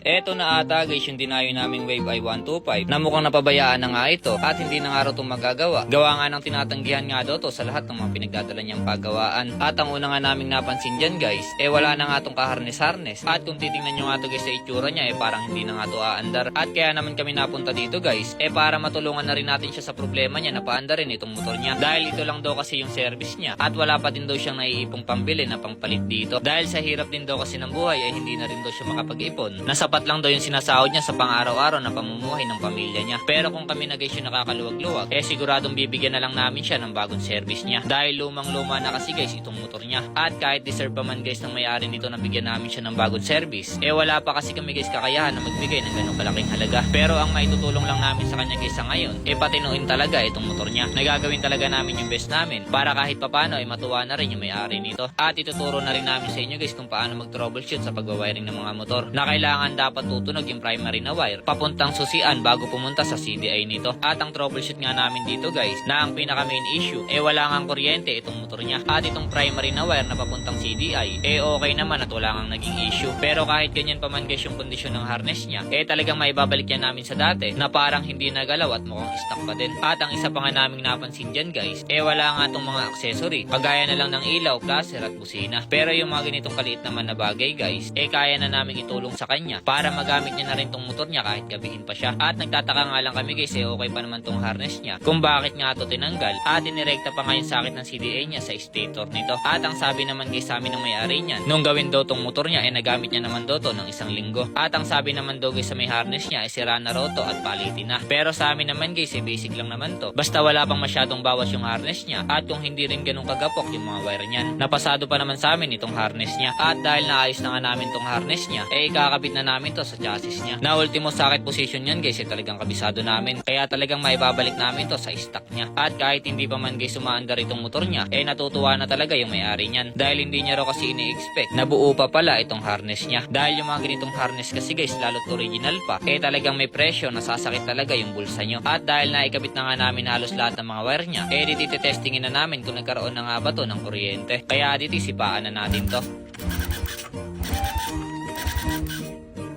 Eto na ata guys yung dinayo naming Wave i125 na mukhang napabayaan na nga ito at hindi na nga raw itong magagawa. Gawa nga ng tinatanggihan nga daw to sa lahat ng mga pinagdadala niyang paggawaan. At ang una nga naming napansin dyan guys, wala na nga itong kaharnes-harnes. At kung titingnan nyo nga to guys sa itsura niya, parang hindi na nga to aandar. At kaya naman kami napunta dito guys, para matulungan na rin natin siya sa problema niya na paandarin itong motor niya. Dahil ito lang daw kasi yung service niya at wala pa din daw siyang naiipong pambili na pangpalit dito. Dahil sa hirap din daw kasi ng buhay hindi na rin daw siya makapag-ipon. Sapat lang daw yung sinasahod niya sa pang-araw-araw na pamumuhay ng pamilya niya. Pero kung kami na guys yung nakakaluwag-luwag, siguradong bibigyan na lang namin siya ng bagong service niya. Dahil lumang-luma na kasi guys itong motor niya. At kahit deserve pa man guys ng may-ari nito na bigyan namin siya ng bagong service, wala pa kasi kami guys kakayahan na magbigay ng ganong kalaking halaga. Pero ang maitutulong lang namin sa kanya guys sa ngayon, patinuin talaga itong motor niya. Nagagawin talaga namin yung best namin para kahit papano matuwa na rin yung may-ari nito. At ituturo na rin namin sa inyo guys kung paano mag-troubleshoot sa pag-wiring ng mga motor. Na kailangan dapat tutunog yung primary na wire papuntang susian bago pumunta sa CDI nito. At ang troubleshoot nga namin dito guys, na ang pinaka main issue, wala ngang kuryente itong motor niya. At itong primary na wire na papuntang CDI, okay naman at wala ngang naging issue. Pero kahit ganyan pa man guys yung kondisyon ng harness niya, talagang maibabalik yan namin sa dati na parang hindi nagalaw at mukhang stock pa din. At ang isa pa nga naming napansin dyan guys, wala nga itong mga accessory. Kagaya na lang ng ilaw, placer at busina. Pero yung mga ganitong kaliit naman na bagay guys, kaya na namin itulong sa kanya para magamit niya na rin tong motor niya kahit gabihin pa siya. At nagtataka nga lang kami guys, okay pa naman tong harness niya kung bakit nga ito tinanggal at inirekta pa nga yung sakit ng CDA niya sa stator nito. At ang sabi naman guys sa amin ng may-ari niyan, nung gawin daw tong motor niya nagamit niya naman daw to ng 1 linggo. At ang sabi naman daw guys sa may harness niya sira na raw to at palitin na. Pero sa amin naman guys basic lang naman to. Basta wala pang masyadong bawas yung harness niya at kung hindi rin ganun kagapok yung mga wire niyan. Napasado pa naman sa amin itong harness niya. At dahil naayos na nga namin tong harness niya, ikakabit na namin to sa chassis niya. Na ultimo sakit position yan guys, talagang kabisado namin. Kaya talagang maibabalik namin to sa stock niya. At kahit hindi pa man guys umaandar itong motor niya, natutuwa na talaga yung may-ari niyan. Dahil hindi niya raw kasi ini-expect na buo pa pala itong harness niya. Dahil yung mga ganitong harness kasi guys, lalo't original pa, talagang may presyo, nasasakit talaga yung bulsa nyo. At dahil naikabit na nga namin halos lahat ng mga wire niya, dititestingin na namin kung nagkaroon na nga ba to ng kuryente. Kaya sipaan na natin to.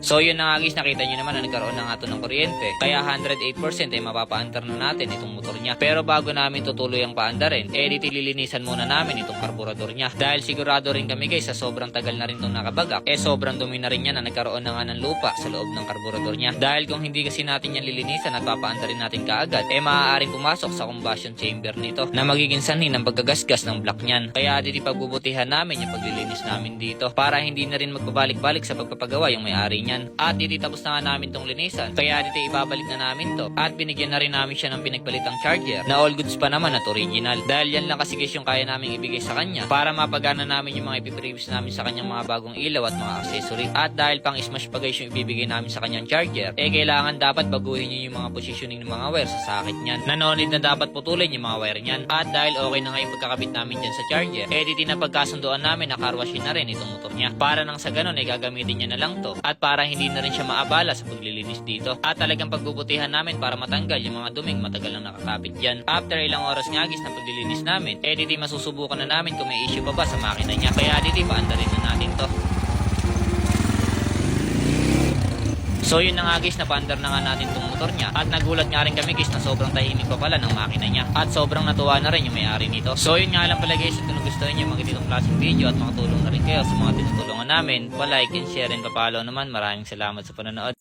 So yun na nga guys, nakita nyo naman na nagkaroon na nga ito ng kuryente. Kaya 108% mapapaandar na natin itong motor niya. Pero bago namin tutuloy ang paandarin, lilinisan muna namin itong karburador niya. Dahil sigurado rin kami guys sa sobrang tagal na rin itong nakabagak, sobrang dumi na rin yan na nagkaroon na nga ng lupa sa loob ng karburador niya. Dahil kung hindi kasi natin yan lilinisan at papaandarin natin kaagad, maaaring pumasok sa combustion chamber nito na magiging sanhi ng paggagasgas ng block niyan. Kaya pagbubutihan namin yung paglilinis namin dito para hindi na rin magbabalik-balik sa pagpapagawa yung may-ari niya. At tapos na nga namin tong linisan. Kaya ibabalik na namin to. At binigyan na rin namin siya ng pinagpalitang charger na all goods pa naman at original. Dahil yan lang kasi guys yung kaya namin ibigay sa kanya para mapagana namin yung mga ipiprevious namin sa kanyang mga bagong ilaw at mga accessory. At dahil pang smash pa guys yung ibibigay namin sa kanyang charger, kailangan dapat baguhin niyo yung mga positioning ng mga wire sa sakit niyan. Nanonid na dapat putulin yung mga wire niyan. At dahil okay na nga yung pagkakabit namin dyan sa charger, na pagkasunduan namin na carwashin na rin itong motor niya. Para nang sa ganun gagamitin niya na lang to. At para hindi na rin siya maabala sa paglilinis dito. At talagang pagbubutihan namin para matanggal yung mga duming matagal lang nakakapit dyan. After ilang oras nga guys na paglilinis namin, masusubukan na namin kung may issue pa ba sa makina niya. Kaya paandarin na natin to. So yun na nga guys, napaandar na nga natin itong motor niya. At nagulat nga rin kami guys na sobrang tahimik pa pala ng makina niya. At sobrang natuwa na rin yung may-ari nito. So yun nga lang pala guys, kung gusto niyo mga ganitong klaseng video at makatulong na rin kayo sa mga tinutulungan namin, pa-like and share and pa-follow naman. Maraming salamat sa panonood.